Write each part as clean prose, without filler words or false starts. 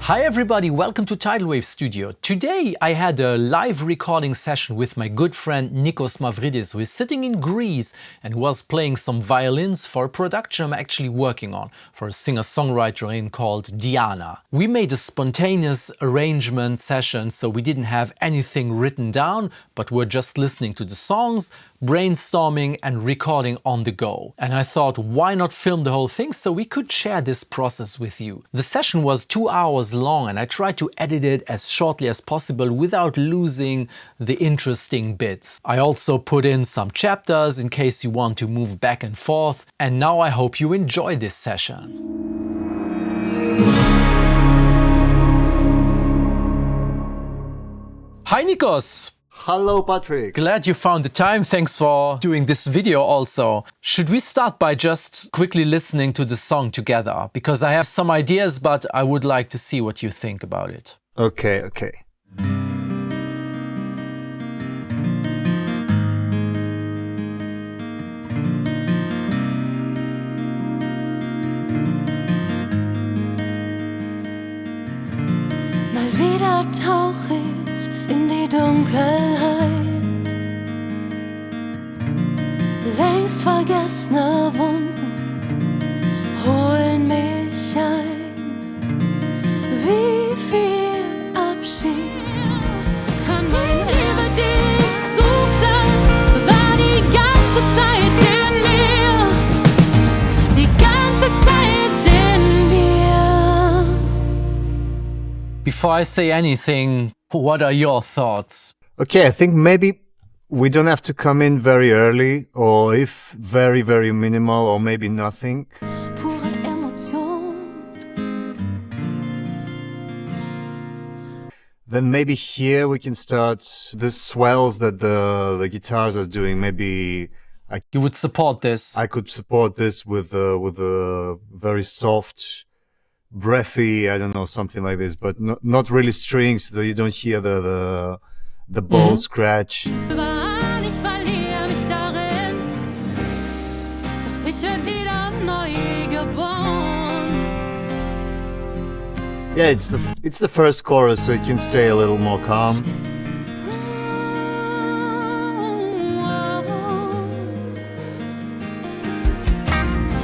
Hi everybody, welcome to Tidal Wave Studio. Today I had a live recording session with my good friend Nikos, who is sitting in Greece and who was playing some violins for a production I'm actually working on for a singer-songwriter called Diana. We made a spontaneous arrangement session, so we didn't have anything written down, but we're just listening to the songs, brainstorming and recording on the go. And I thought, why not film the whole thing so we could share this process with you. The session was 2 hours long and I tried to edit it as shortly as possible without losing the interesting bits. I also put in some chapters in case you want to move back and forth. And now I hope you enjoy this session. Hi Nikos! Hello, Patrick. Glad you found the time. Thanks for doing this video also. Should we start by just quickly listening to the song together? Because I have some ideas, but I would like to see what you think about it. Okay. Mal wieder tauch ich in die Dunkelheit. Längst vergessene Wunden holen mich ein. Wie viel Abschied kann die Liebe, die ich suchte, war die ganze Zeit in mir. Die ganze Zeit in mir. Before I say anything, what are your thoughts? Okay, I think maybe we don't have to come in very early, or if very, very minimal, or maybe nothing. Pure Emotion. Then maybe here we can start the swells that the guitars are doing. Maybe You would support this? I could support this with a very soft, breathy, I don't know, something like this, but not really strings, so you don't hear the bow scratch. Überall, ich verliere mich darin. Doch ich werd wieder neu geboren. Yeah, it's the first chorus, so you can stay a little more calm.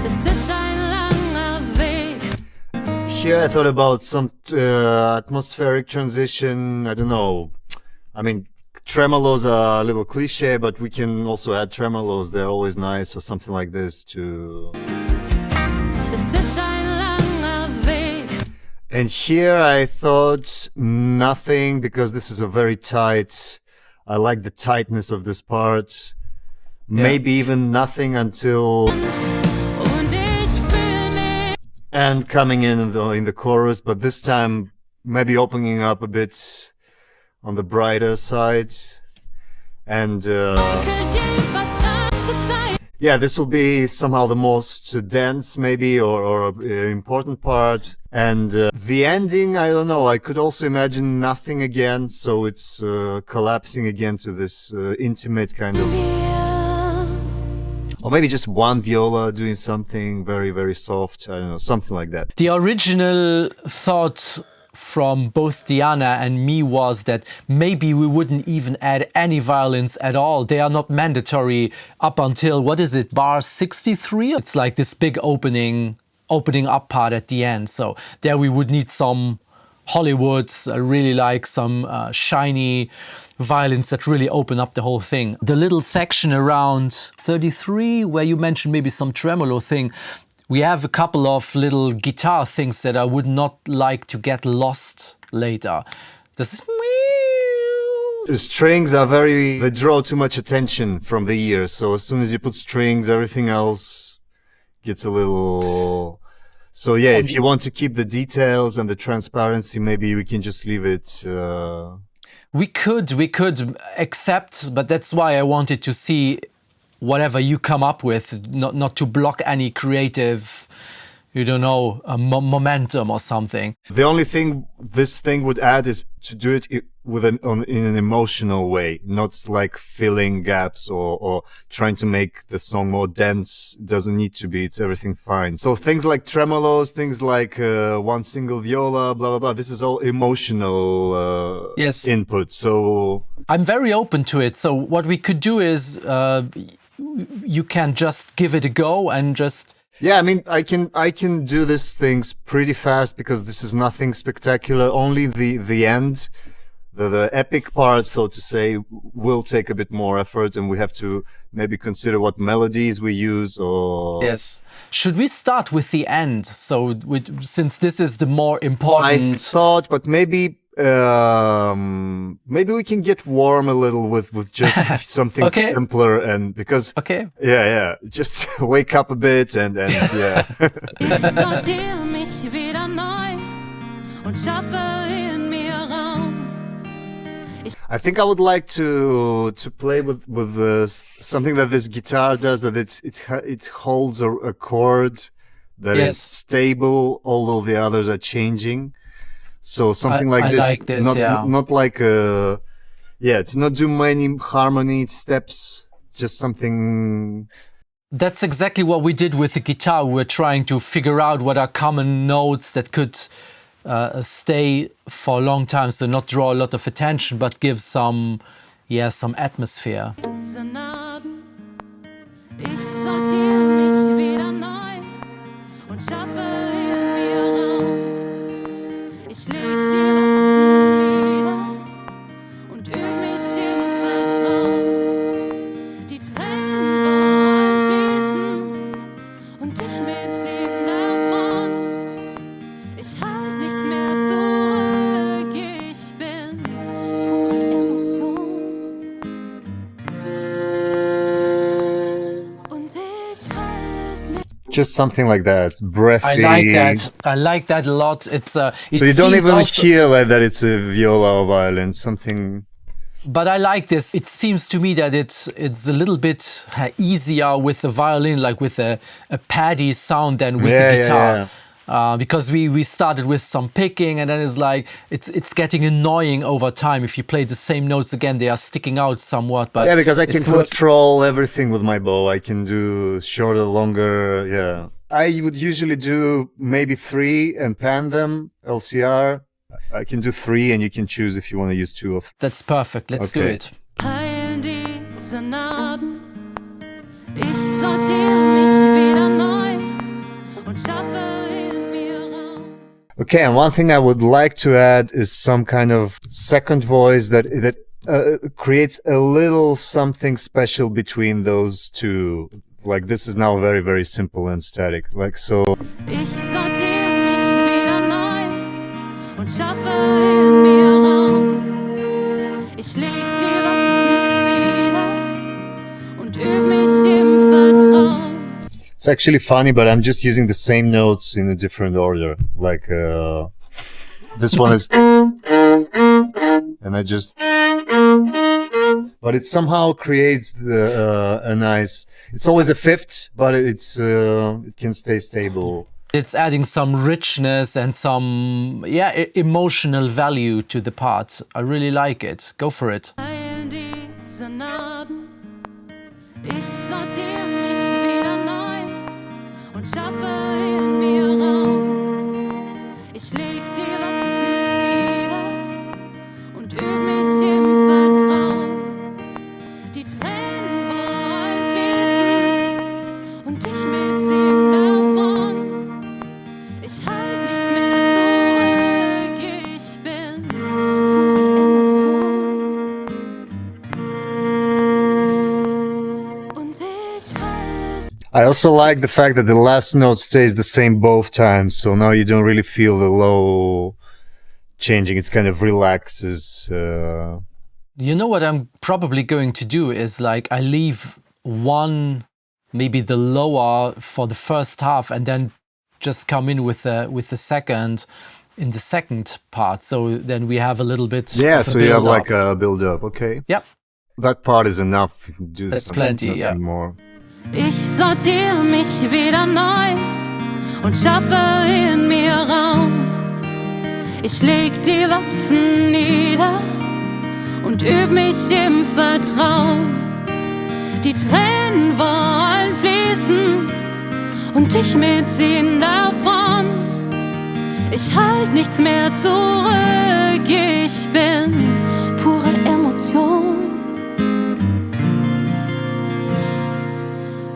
Es ist ein langer Weg. Here I thought about some atmospheric transition. I don't know. I mean, tremolos are a little cliche, but we can also add tremolos. They're always nice, or something like this to. Es ist ein langer Weg. And here I thought nothing, because this is a very tight. I like the tightness of this part. Maybe even nothing until. Und ich fühl mich. And coming in the chorus, but this time maybe opening up a bit on the brighter side. And yeah, this will be somehow the most dense maybe, or important part. And the ending, I don't know, I could also imagine nothing again, so it's collapsing again to this intimate kind of. Or maybe just one viola doing something very, very soft. I don't know, something like that. The original thought from both Diana and me was that maybe we wouldn't even add any violins at all. They are not mandatory up until, what is it, bar 63? It's like this big opening up part at the end. So there we would need some Hollywoods. I really like some shiny violins that really open up the whole thing. The little section around 33 where you mentioned maybe some tremolo thing, we have a couple of little guitar things that I would not like to get lost later. This is. The strings are they draw too much attention from the ear. So as soon as you put strings, everything else gets a little. So yeah, if you want to keep the details and the transparency, maybe we can just leave it. We could accept, but that's why I wanted to see whatever you come up with, not to block any creative you don't know, a momentum or something. The only thing this thing would add is to do it in an emotional way, not like filling gaps or trying to make the song more dense. Doesn't need to be. It's everything fine. So things like tremolos, things like one single viola, blah blah blah. This is all emotional Yes. input. So I'm very open to it. So what we could do is you can just give it a go and just. yeah, I mean, I can do these things pretty fast because this is nothing spectacular. Only the end, the epic part, so to say, will take a bit more effort, and we have to maybe consider what melodies we use. Or Yes. Should we start with the end? So, since this is the more important. I thought, but maybe we can get warm a little with just something Okay. simpler, and because Okay. yeah, just wake up a bit and yeah. Ich sortiere mich wieder neu und schaffe in mir Raum. I think I would like to play with something that this guitar does, that it holds a chord that is Yes. stable, although the others are changing. So something like I this, like this, not yeah. not like to not do many harmony steps, just something. That's exactly what we did with the guitar. We were trying to figure out what are common notes that could stay for a long time, so not draw a lot of attention, but give some atmosphere. Diesen Abend, ich sortiere mich wieder neu und schaffe in mir Raum. Ich leg die Waffen nieder und üb mich im Vertrauen. Die Tränen wollen fließen und ich mit ihnen davon. Ich halt nichts mehr zurück, ich bin pure Emotion. Und ich halt mich. Just something like that, it's breathy. I like that. I like that a lot. It's So you don't even hear like that it's a viola or violin, something. But I like this. It seems to me that it's a little bit easier with the violin, like with a paddy sound than with the guitar. Because we started with some picking, and then it's like it's getting annoying over time. If you play the same notes again, they are sticking out somewhat. But Yeah, because I can it's what- control everything with my bow. I can do shorter, longer. Yeah, I would usually do maybe 3 and pan them LCR. I can do 3, and you can choose if you want to use 2 or 3. That's perfect. Let's do Okay. it. Teil diesen Abend. Ich sortiere mich wieder neu und schaffe in mir Raum. Okay, and one thing I would like to add is some kind of second voice that creates a little something special between those two. Like this is now very, very simple and static. Like so. Ich sortiere mich wieder neu und schaffe in mir Raum. Ich leg die Waffen nieder und üb mich im Vertrauen. It's actually funny, but I'm just using the same notes in a different order. Like this one is, and I just, but it somehow creates a nice. It's always a fifth, but it can stay stable. It's adding some richness and some emotional value to the part. I really like it. Go for it. Teil diesen Abend. Ich sortiere mich wieder neu und schaffe in mir Raum. Ich leg die Waffen nieder und üb mich im Vertrauen. Die Tränen wollen fließen und ich mit ihnen davon. Ich halt nichts mehr zurück, ich bin pure Emotion. Und ich halt. I also like the fact that the last note stays the same both times, so now you don't really feel the low changing. It kind of relaxes. You know what I'm probably going to do is like I leave one, maybe the lower for the first half, and then just come in with the second in the second part. So then we have a little bit. Yeah, of a so you have build-up. like a build up. Okay. Yep. That part is enough. You can do That's something plenty, yeah. more. Ich sortiere mich wieder neu und schaffe in mir Raum. Ich leg die Waffen nieder und üb mich im Vertrauen. Die Tränen wollen fließen und ich mit ihnen davon. Ich halt nichts mehr zurück, ich bin pure Emotion.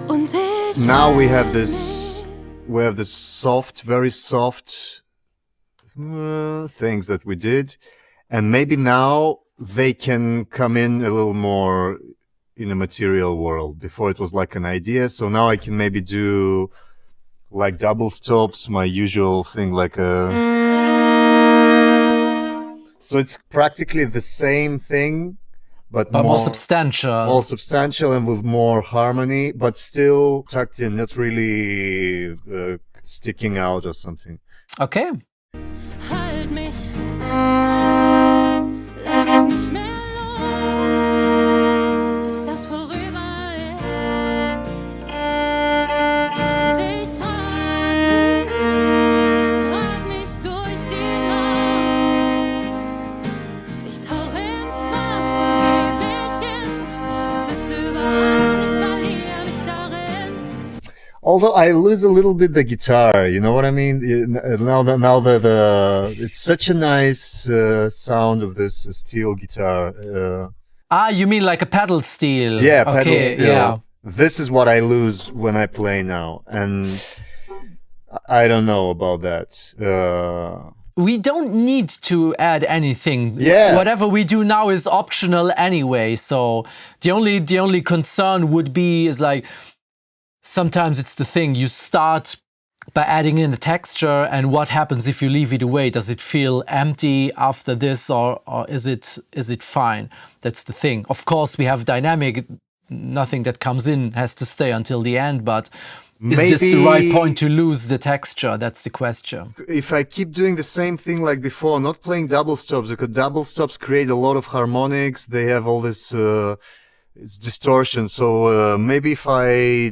Und ich Now we have this soft, very soft things that we did, and maybe now they can come in a little more in a material world. Before it was like an idea, so now I can maybe do like double stops, my usual thing, like a. So it's practically the same thing, but more substantial. More substantial and with more harmony, but still tucked in, not really sticking out or something. Okay. Halt mich fest, lass mich nicht mehr los, bis das vorüber ist. Und ich trag mich durch die Nacht. Ich tauch ins Schwarz und geh mich hin. Es ist überall, ich verliere mich darin. Although I lose a little bit the guitar, you know what I mean? Now the it's such a nice sound of this steel guitar. You mean like a pedal steel? Yeah, okay, pedal steel. Yeah. This is what I lose when I play now, and I don't know about that. We don't need to add anything. Yeah. Whatever we do now is optional anyway. So the only concern would be is like sometimes it's the thing you start by adding in a texture, and what happens if you leave it away? Does it feel empty after this, or is it fine? That's the thing. Of course, we have dynamic. Nothing that comes in has to stay until the end, but is this the right point to lose the texture? That's the question. If I keep doing the same thing like before, not playing double stops, because double stops create a lot of harmonics. They have all this it's distortion. So maybe if I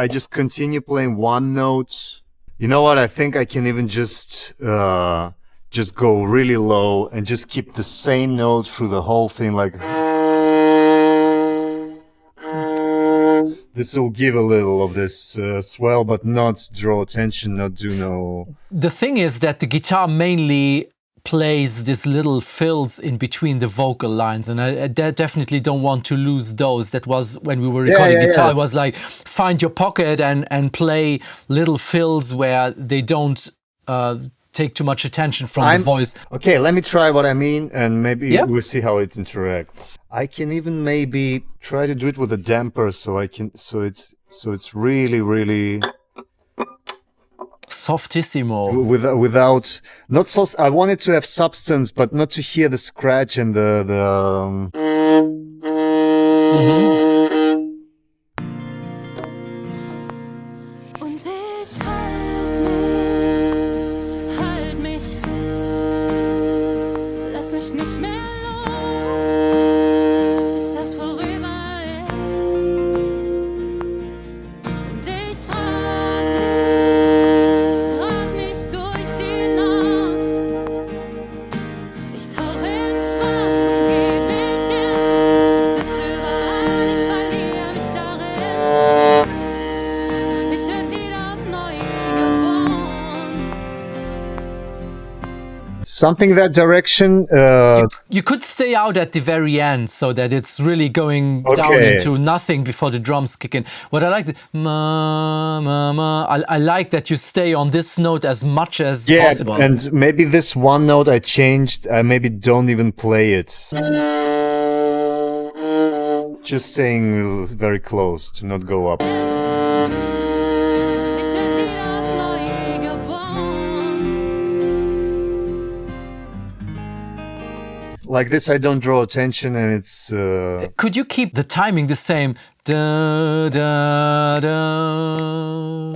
just continue playing one note. You know what? I think I can even just go really low and just keep the same note through the whole thing. Like this will give a little of this swell, but not draw attention, not do no. The thing is that the guitar mainly plays these little fills in between the vocal lines, and I definitely don't want to lose those. That was when we were recording guitar. It was like find your pocket and play little fills where they don't take too much attention from the voice. Okay, let me try what I mean, and maybe we'll see how it interacts. I can even maybe try to do it with a damper, so it's really softissimo. Without not so. I want it to have substance, but not to hear the scratch and the. Und ich halt mich fest, lass mich nicht mehr los, bis das vorüber ist. Und ich trag mich durch die Nacht. Ich tauch ins Schwarz und geh mich hin. Es ist überall, ich verliere mich darin. Ich werd wieder neu geboren. Something that direction. You could stay out at the very end so that it's really going down into nothing before the drums kick in. What I like, I like that you stay on this note as much as possible. And maybe this one note I changed. I maybe don't even play it. Just staying very close to not go up. Ich werd wieder neu geboren. Like this, I don't draw attention, and it's. Could you keep the timing the same? Da, da, da,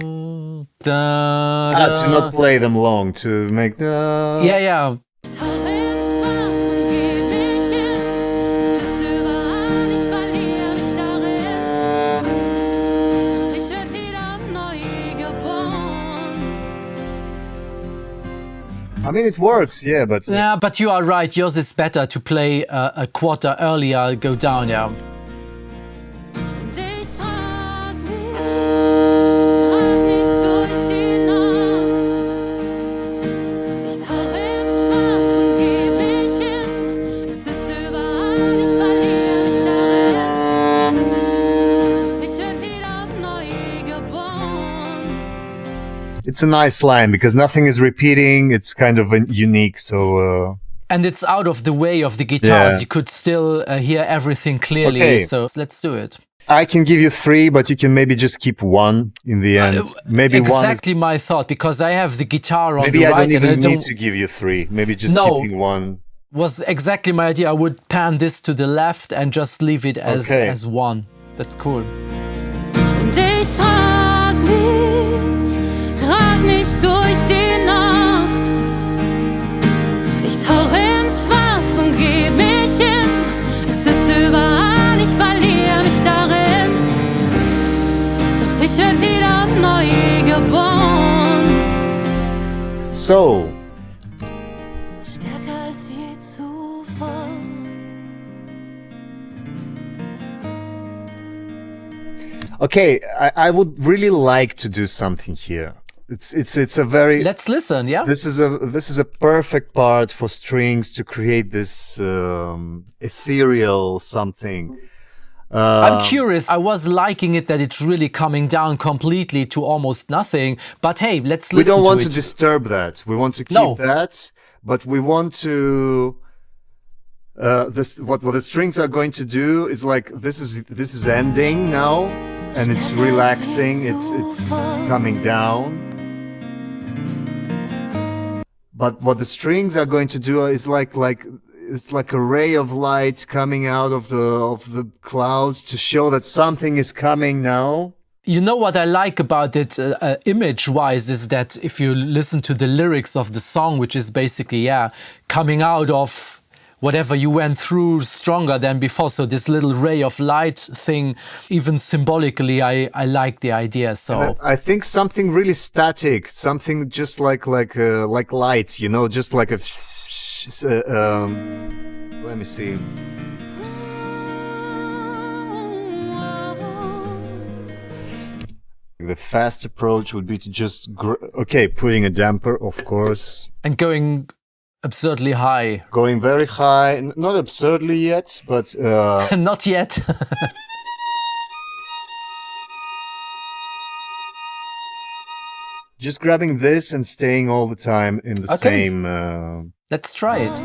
da, to not play them long, to make. Yeah. Ich tauch ins Schwarz und geh mich hin. Es ist überall, ich verliere mich darin. Ich werd wieder neu geboren. I mean, it works, yeah, but Yeah, but you are right. Yours is better to play a quarter earlier, go down, yeah. Und ich trag mich durch die Nacht. Ich tauche ins Schwarz und geh mich hin. Es ist überall, ich verliere mich darin. Ich werd wieder neu geboren. it's a nice line because nothing is repeating. It's kind of unique, so... And it's out of the way of the guitars. Yeah. You could still hear everything clearly. Okay. So let's do it. I can give you 3, but you can maybe just keep 1 in the end. Maybe Exactly my thought, because I have the guitar on maybe the I right don't and I even don't... need to give you 3. Maybe just No. keeping 1. Was exactly my idea. I would pan this to the left and just leave it as, Okay. as one. That's cool. Und ich trag mich durch die Nacht. Ich tauche ins Schwarz und geh mich hin. Es ist überall, ich verliere mich darin. Doch ich werd wieder neu geboren. So, Stärker als je zuvor. okay, I would really like to do something here. It's a very... Let's listen, yeah? This is a perfect part for strings to create this ethereal something. I'm curious. I was liking it that it's really coming down completely to almost nothing. But hey, let's listen We don't want to to it. disturb that. We want to keep No. that, but we want to. What the strings are going to do is like this is ending now, and it's relaxing. It's coming down. But what the strings are going to do is like it's like a ray of light coming out of the clouds to show that something is coming now. You know what I like about it image-wise is that if you listen to the lyrics of the song, which is basically, yeah, coming out of whatever you went through stronger than before. So this little ray of light thing, even symbolically, I like the idea. So I think something really static, something just like light, you know, just like a... let me see. The fast approach would be to just... putting a damper, of course. and going absurdly high. Going very high, not absurdly yet, but... Not yet. just grabbing this and staying all the time in the Okay. same... Let's try it.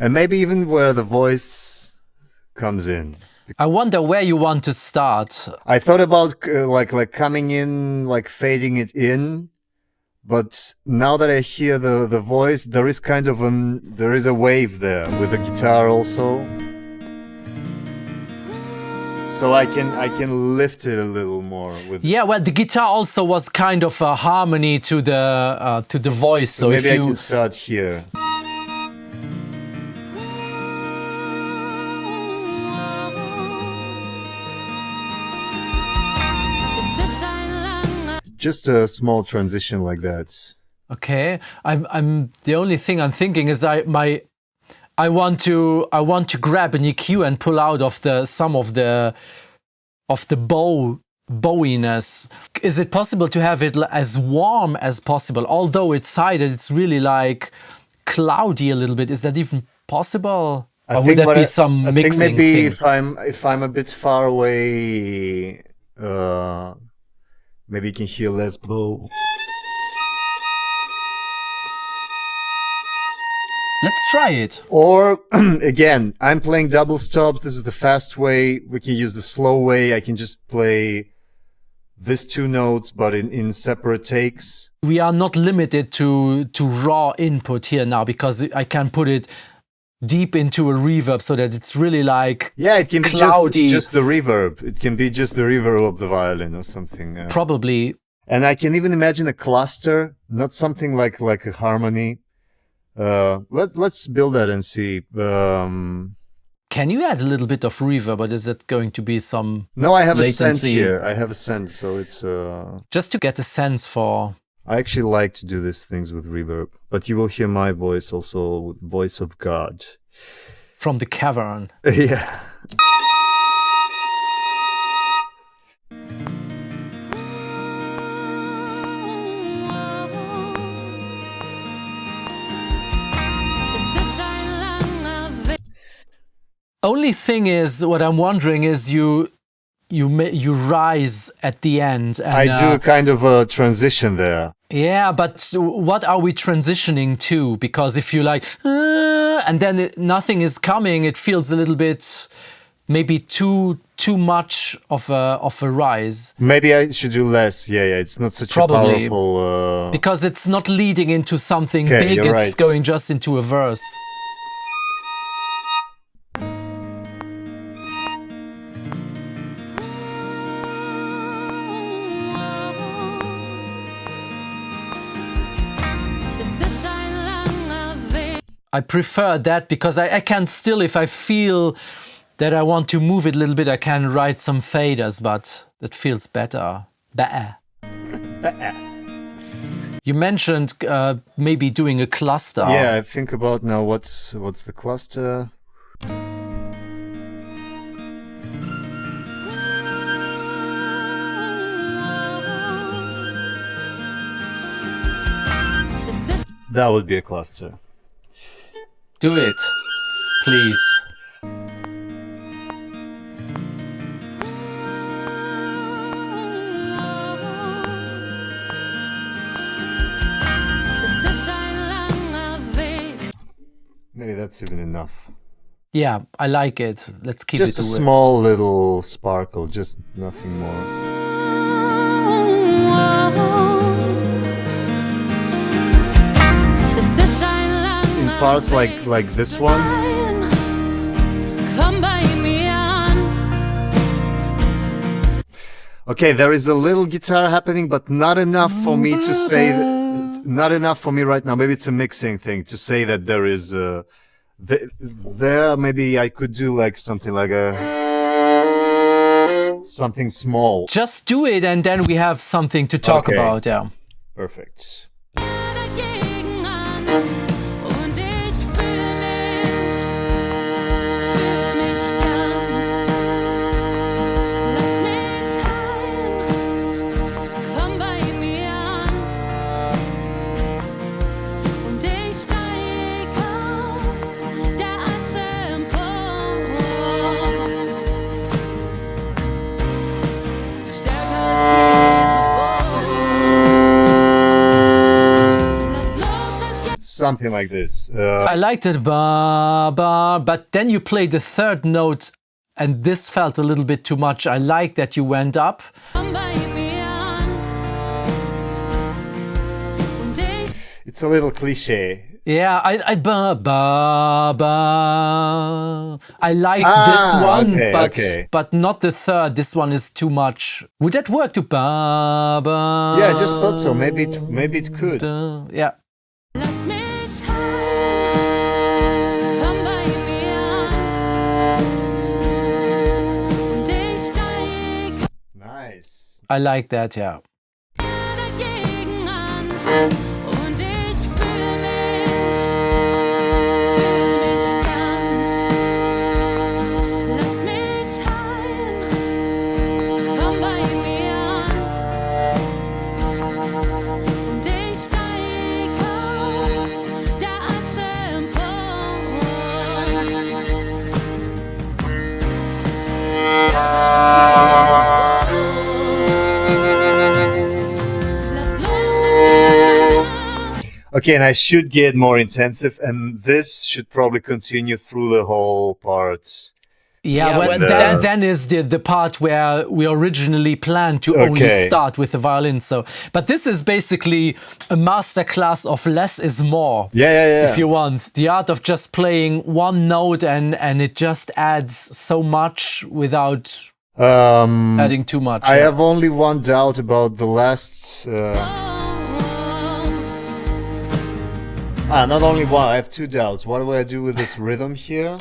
and maybe even where the voice comes in. I wonder where you want to start. I thought about like coming in, like fading it in, but now that I hear the voice, there is kind of there is a wave there with the guitar also. So I can lift it a little more with. Yeah, well, the guitar also was kind of a harmony to the voice. So maybe if I you can start here. Just a small transition like that. Okay, I'm the only thing I'm thinking is I want to grab an EQ and pull out of some of the bowiness. Is it possible to have it as warm as possible? Although it's sided, it's really like cloudy a little bit. Is that even possible? Or would that be some I mixing think maybe thing? if I'm a bit far away, maybe you can hear less bow. Let's try it. Or again, I'm playing double stop. This is the fast way. We can use the slow way. I can just play these two notes, but in separate takes. We are not limited to raw input here now because I can put it deep into a reverb so that it's really like it can be cloudy. just the reverb. It can be just the reverb of the violin or something. Probably. And I can even imagine a cluster, not something like a harmony. Let's build that and see. Can you add a little bit of reverb, or is it going to be some No, I have a sense latency? here. I have a sense, so it's Just to get a sense for... I actually like to do these things with reverb, but you will hear my voice also with voice of God. From the cavern. Yeah. Only thing is, what I'm wondering is you rise at the end. And, I do a kind of a transition there. Yeah, but what are we transitioning to? Because if you like, and then nothing is coming, it feels a little bit, maybe too much of a rise. Maybe I should do less. Yeah, it's not such Probably. a powerful. Because it's not leading into something Okay, big, you're it's right. going just into a verse. I prefer that because I can still, if I feel that I want to move it a little bit, I can write some faders, but that feels better. You mentioned maybe doing a cluster. Yeah, I think about now what's the cluster. That would be a cluster. Do it, please. Maybe that's even enough. Yeah, I like it. Let's keep Just it a away. small little sparkle, just nothing more. In parts like this one. Okay, there is a little guitar happening, but not enough for me to say. Not enough for me right now. Maybe it's a mixing thing to say that there is. There, maybe I could do like something like something small. Just do it, and then we have something to talk Okay. about. Yeah. Perfect. Something like this. I liked it, but then you played the third note, and this felt a little bit too much. I like that you went up. It's a little cliche. Yeah, I like this one, okay, but okay. but not the third. This one is too much. Would that work to Yeah, I just thought so. Maybe it could. Yeah. Nice. I like that, yeah. Okay, and I should get more intensive, and this should probably continue through the whole part. Yeah, well, then is the part where we originally planned to only Okay. start with the violin. So, but this is basically a masterclass of less is more. Yeah. If you want, the art of just playing one note and it just adds so much without adding too much. I have only one doubt about the last. Not only one. I have two doubts. What do I do with this rhythm here?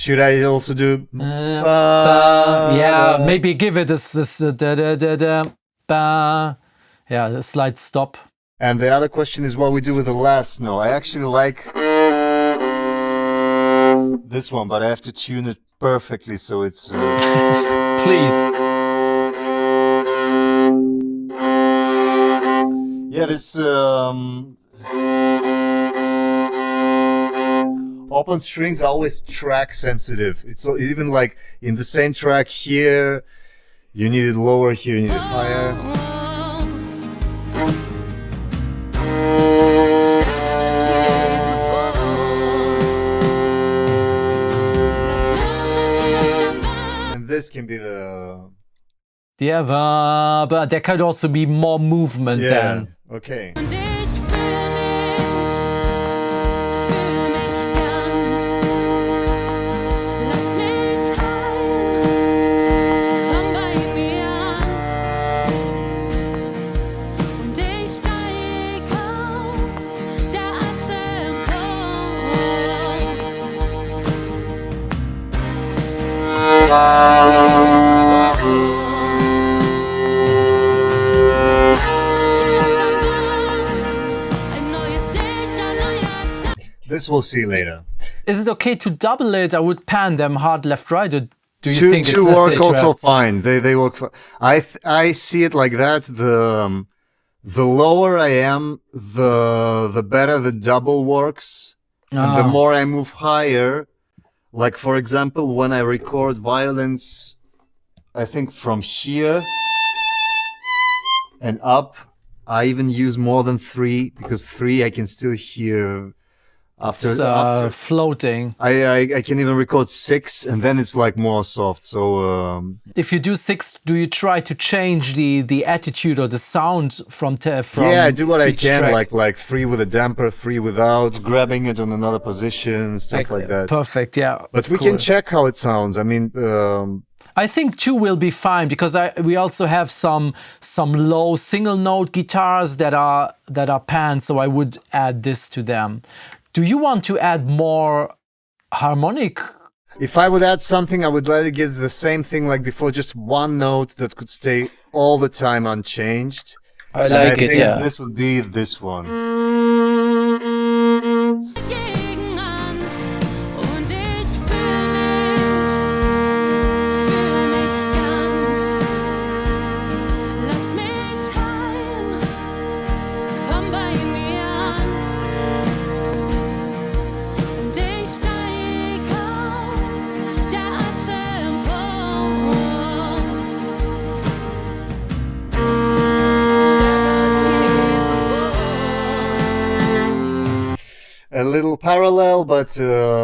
Should I also do? Yeah, maybe give it this da da da da ba. Yeah, a slight stop. And the other question is what we do with the last note. I actually like this one, but I have to tune it perfectly so it's. Please. Yeah, this open strings are always track sensitive. It's even like in the same track here, you need it lower, here you need it higher. And this can be the... Yeah, but there could also be more movement then. Okay. Und ich fühl mich ganz. Lass mich heim, komm bei mir an. Und ich steig aus der Asche This we'll see later. Is it okay to double it? I would pan them hard, left, right. Or do you think Two it's work also necessary? fine. They work. I see it like that. The lower I am, the better the double works, and the more I move higher. Like for example, when I record violins, I think from here and up, I even use more than 3 because 3 I can still hear. After floating. I can even record 6 and then it's like more soft. So if you do 6, do you try to change the attitude or the sound from yeah, I do what I can, track? like 3 with a damper, 3 without, grabbing it on another position, stuff like that. Perfect, yeah. But we can check how it sounds. I mean, I think 2 will be fine because we also have some low single note guitars that are panned, so I would add this to them. Do you want to add more harmonic? If I would add something, I would let it get the same thing like before, just one note that could stay all the time unchanged. I like it, yeah. This would be this one. gegen an. Und ich fühl mich ganz. Lass mich heim, komm bei mir an. Und ich steig aus der Asche empor. Stärker als je zuvor. A little parallel, but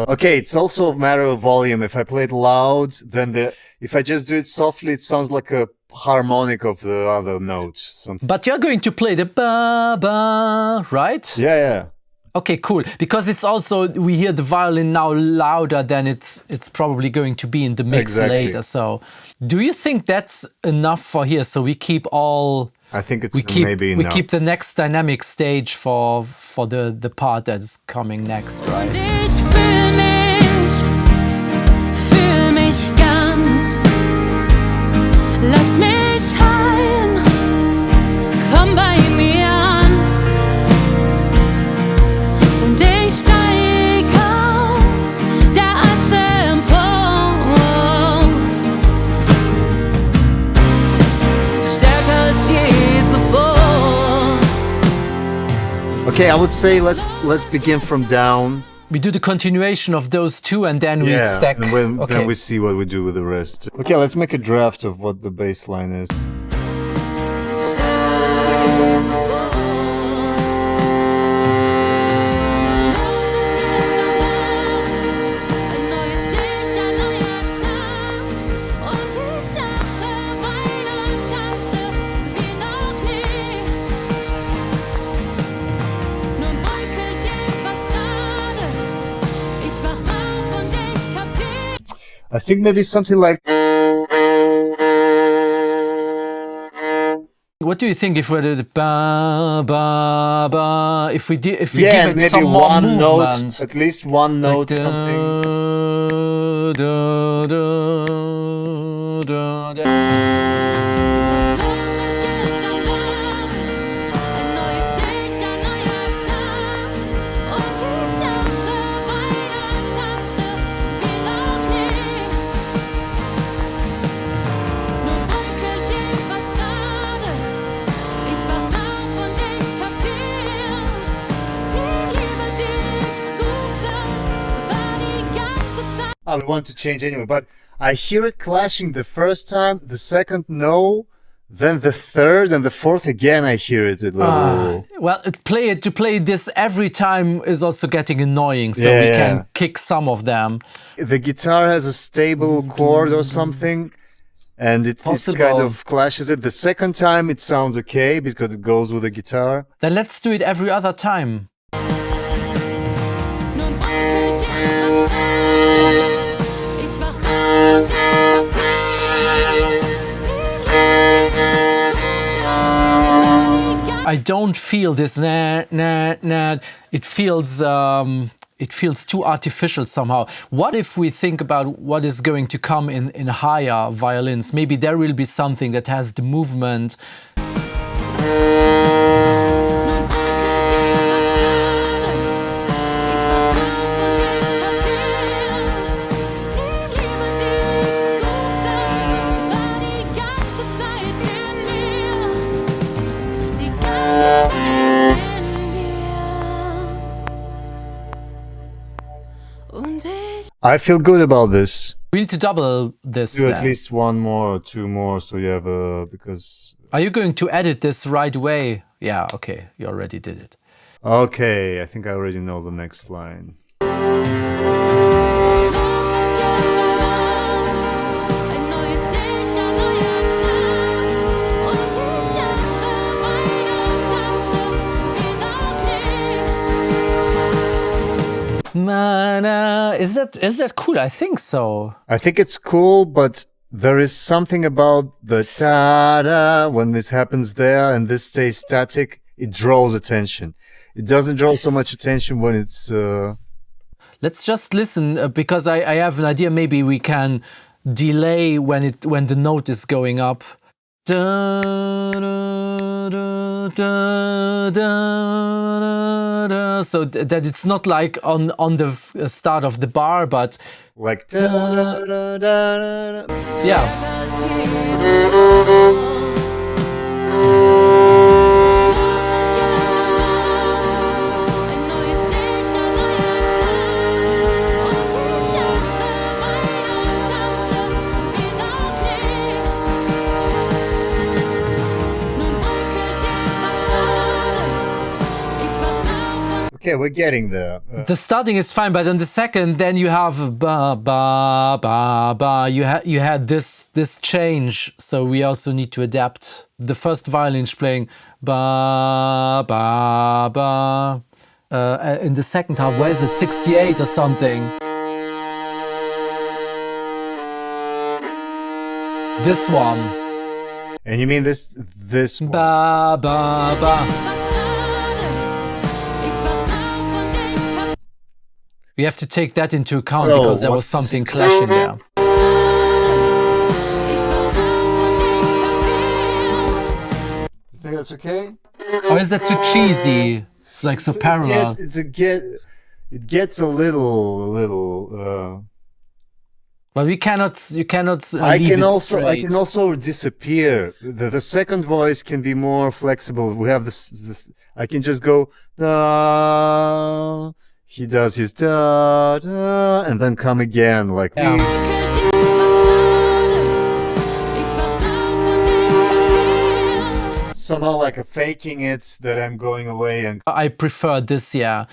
okay, it's also a matter of volume. If I play it loud, then if I just do it softly, it sounds like a harmonic of the other note. But you're going to play the ba-ba, right? Yeah. Okay, cool. Because it's also, we hear the violin now louder than it's probably going to be in the mix later. So do you think that's enough for here? So we keep all... I think it's We maybe enough. keep the next dynamic stage for the part that's coming next, Und right? ich fühl mich ganz. Lass mich heim, komm bei mir an. Und ich steig aus der Asche empor. Stärker als je zuvor. Okay, I would say let's begin from down. We do the continuation of those 2 and then we stack. And Okay. then we see what we do with the rest. Okay, let's make a draft of what the bass line is. I think maybe something like... What do you think if we did ba ba ba? If we give it maybe some more one movement, note, at least one note, something. du, du, du, du. I want to change anyway, but I hear it clashing the first time, the second no, then the third and the fourth again. I hear it a little. Well, to play this every time is also getting annoying, so we can kick some of them. The guitar has a stable chord or something, and it kind of clashes it. The second time it sounds okay because it goes with the guitar. Then let's do it every other time. I don't feel this na na na. It feels too artificial somehow. What if we think about what is going to come in higher violins? Maybe there will be something that has the movement. I feel good about this. We need to double this. Do at least one more or two more, so you have because. Are you going to edit this right away? Yeah, okay, you already did it. Okay, I think I already know the next line. Is that cool? I think so. I think it's cool, but there is something about the ta-da when this happens there and this stays static. It draws attention. It doesn't draw so much attention when it's. Let's just listen because I have an idea. Maybe we can delay when the note is going up. Da, da, da, da, da, da, so that it's not like on the start of the bar, but like da, da, da, da, da. Yeah. Okay, we're getting there. The starting is fine, but on the second, then you have ba ba ba ba. You had this change, so we also need to adapt. The first violin is playing ba ba ba. In the second half, where is it? 68 or something. This one. And you mean this one? Ba ba ba. We have to take that into account because there was something clashing there. You think that's okay? Or is that too cheesy? It's like so parallel. It gets a little. But you cannot. I can also disappear. The second voice can be more flexible. We have this. I can just go. Da, he does his da da, and then come again like. Yeah. Somehow like a faking it that I'm going away and. I prefer this, yeah.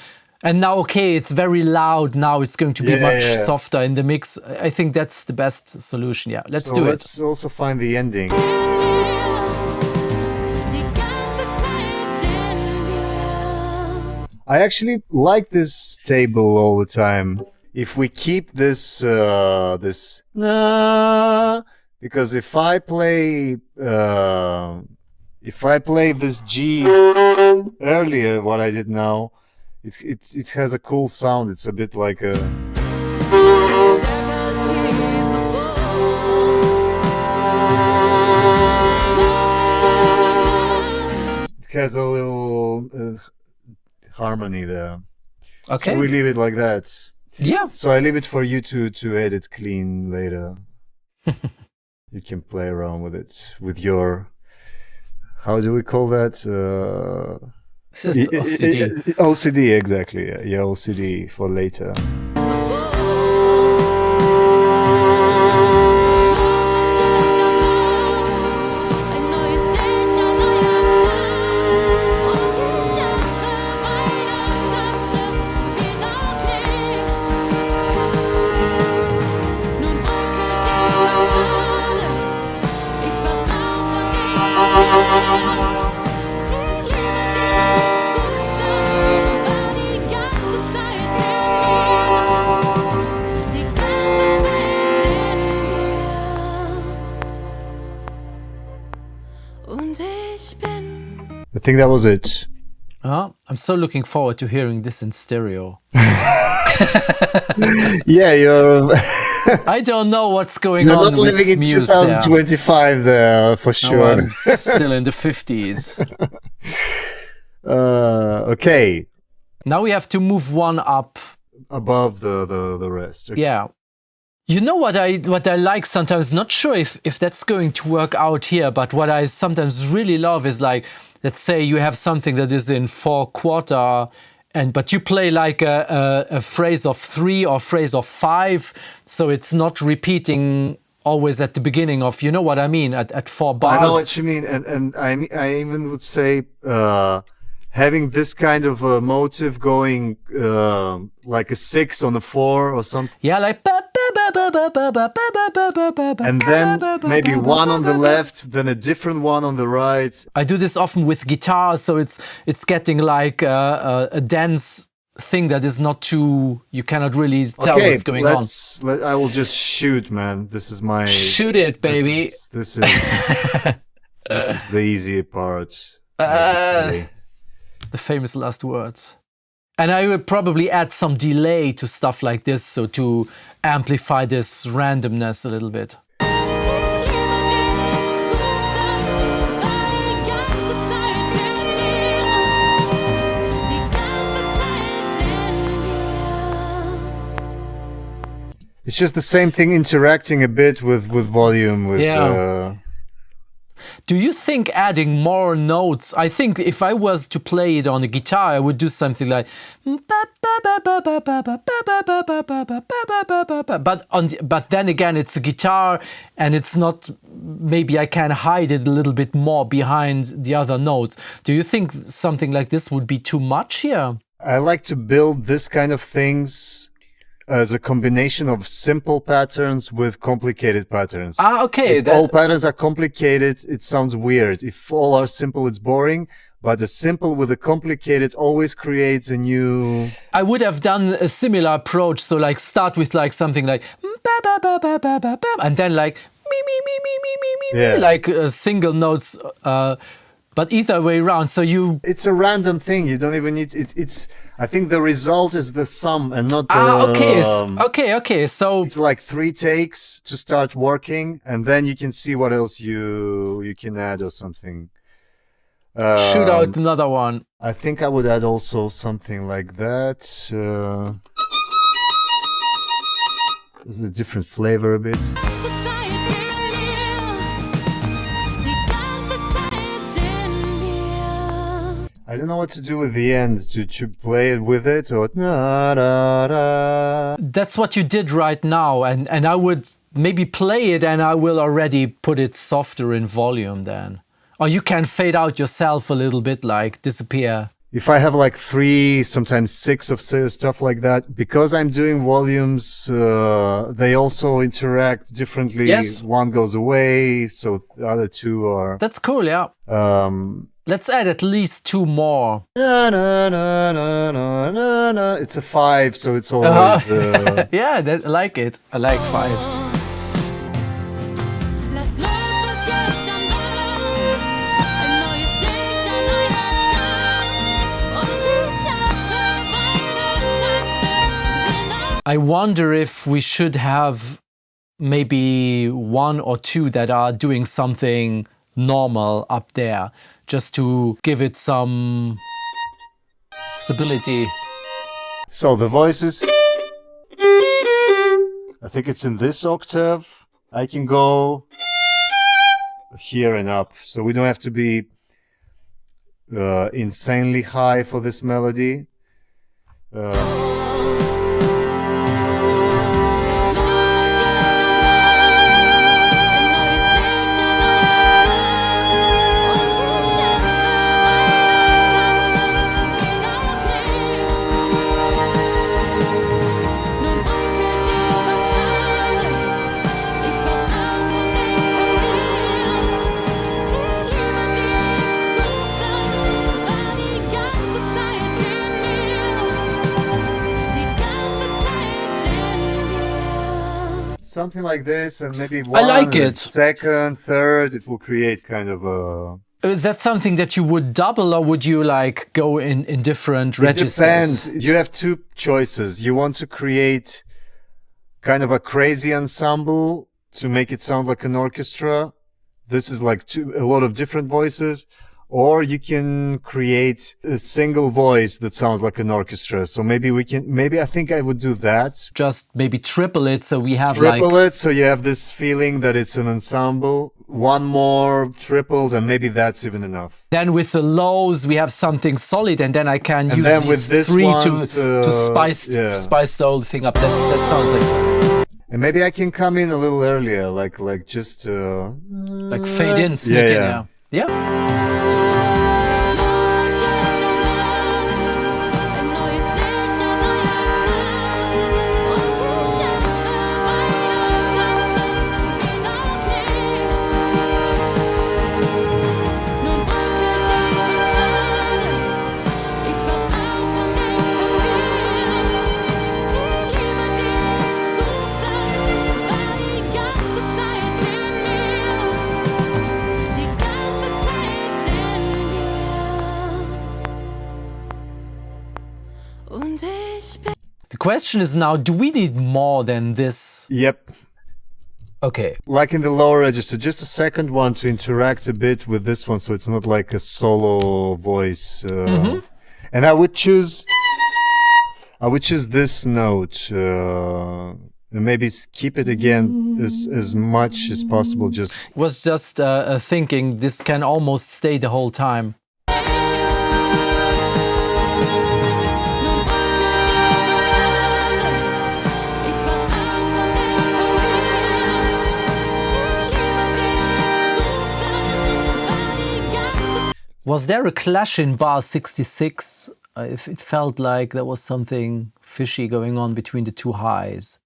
And now, okay, it's very loud. Now it's going to be much softer in the mix. I think that's the best solution. Yeah, let's do it. Let's also find the ending. I actually like this table all the time. If we keep this because if I play this G earlier, what I did now, it has a cool sound. It's a bit like a. has a little harmony there. Okay. So we leave it like that. Yeah. So I leave it for you to edit clean later. You can play around with it with your, how do we call that? It's OCD. OCD, exactly. Yeah, OCD for later. I think that was it. I'm so looking forward to hearing this in stereo. Yeah, you're I don't know what's going you're on. not living in Muse 2025 there for there. sure. No, I'm still in the 50s. Okay, Now we have to move one up. above the rest. Okay. Yeah. You know what I like sometimes, not sure if that's going to work out here, but what I sometimes really love is like, let's say you have something that is in 4/4 but you play like a phrase of 3 or phrase of 5, so it's not repeating always at the beginning of, you know what I mean, at 4 bars. I know what you mean, and I even would say having this kind of a motive going like a 6 on the 4 or something. Yeah, like And then maybe one on the left, then a different one on the right. I do this often with guitar, so it's getting like a dance thing that is not too, you cannot really tell what's going on. I will just shoot, man. This is my... Shoot it, baby. This is the easy part. Actually. The famous last words. And I will probably add some delay to stuff like this, so to amplify this randomness a little bit. It's just the same thing, interacting a bit with volume. With Do you think adding more notes? I think if I was to play it on a guitar, I would do something like. But then again, it's a guitar, and it's not. Maybe I can hide it a little bit more behind the other notes. Do you think something like this would be too much here? I like to build this kind of things as a combination of simple patterns with complicated patterns. Okay. If all patterns are complicated, it sounds weird. If all are simple, it's boring. But the simple with the complicated always creates a new... I would have done a similar approach. So like start with like something like... And then like... Yeah. Like single notes... but either way around, so you... It's a random thing. You don't even need... It's. I think the result is the sum and not the... Okay. So... It's like 3 takes to start working, and then you can see what else you can add or something. Shoot out another one. I think I would add also something like that. There's a different flavor a bit. I don't know what to do with the end, to play it with it or... That's what you did right now, and I would maybe play it and I will already put it softer in volume then. Or you can fade out yourself a little bit, like disappear. If I have like 3, sometimes 6 of stuff like that, because I'm doing volumes, they also interact differently. Yes. One goes away, so the other 2 are... That's cool, yeah. Let's add at least 2 more. It's a 5, so it's always... Yeah, I like it. I like 5s. I wonder if we should have maybe 1 or 2 that are doing something normal up there, just to give it some stability. So the voices, I think it's in this octave. I can go here and up, so we don't have to be insanely high for this melody. Something like this, and maybe one, I like it. Second, third, it will create kind of a... Is that something that you would double, or would you like go in different It registers? depends. You have two choices. You want to create kind of a crazy ensemble to make it sound like an orchestra. This is like a lot of different voices. Or you can create a single voice that sounds like an orchestra. So maybe I think I would do that. Just maybe triple it, so we have Triple it, so you have this feeling that it's an ensemble. One more tripled, and maybe that's even enough. Then with the lows, we have something solid, and then I can use then these with this three one, to spice the whole thing up. That sounds like fun. And maybe I can come in a little earlier, like just like fade in, sneak in. Yeah. The question is now, do we need more than this? Yep. Okay. Like in the lower register, just a second one to interact a bit with this one, so it's not like a solo voice. And I would choose this note, and maybe keep it again as much as possible. Just was just thinking this can almost stay the whole time. Was there a clash in bar 66? It felt like there was something fishy going on between the two highs.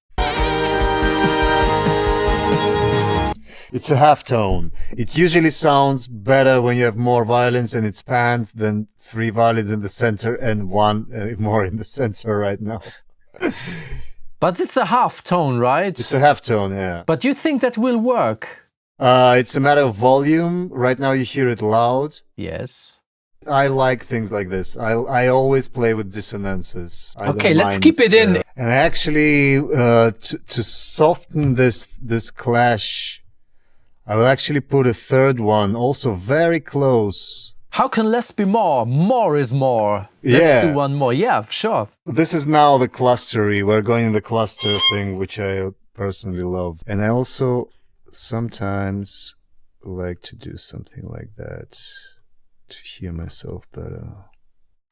It's a half tone. It usually sounds better when you have more violins and it's panned than 3 violins in the center and 1 more in the center right now. But it's a half tone, right? It's a half tone, yeah. But you think that will work? It's a matter of volume. Right now you hear it loud. Yes. I like things like this. I always play with dissonances. Okay, let's keep it in. And actually, to soften this clash, I will actually put a third one, also very close. How can less be more? More is more. Let's do one more. Yeah, sure. This is now the clustery. We're going in the cluster thing, which I personally love. And I also sometimes like to do something like that to hear myself better.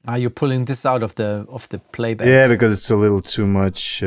Are you pulling this out of the playback? Yeah, because it's a little too much.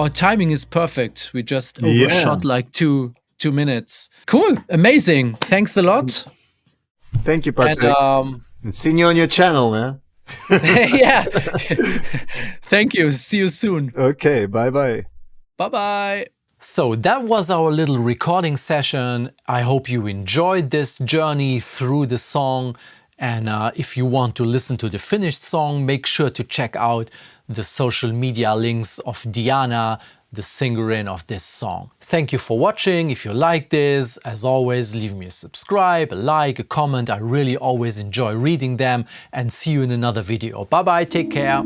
our timing is perfect. We just overshot like two minutes. Cool, amazing. Thanks a lot. Thank you, Patrick. And see you on your channel, man. Yeah. Thank you. See you soon. Okay, bye-bye. Bye-bye. So that was our little recording session. I hope you enjoyed this journey through the song. And if you want to listen to the finished song, make sure to check out the social media links of Diana, the singer of this song. Thank you for watching. If you like this, as always, leave me a subscribe, a like, a comment. I really always enjoy reading them, and see you in another video. Bye bye, take care.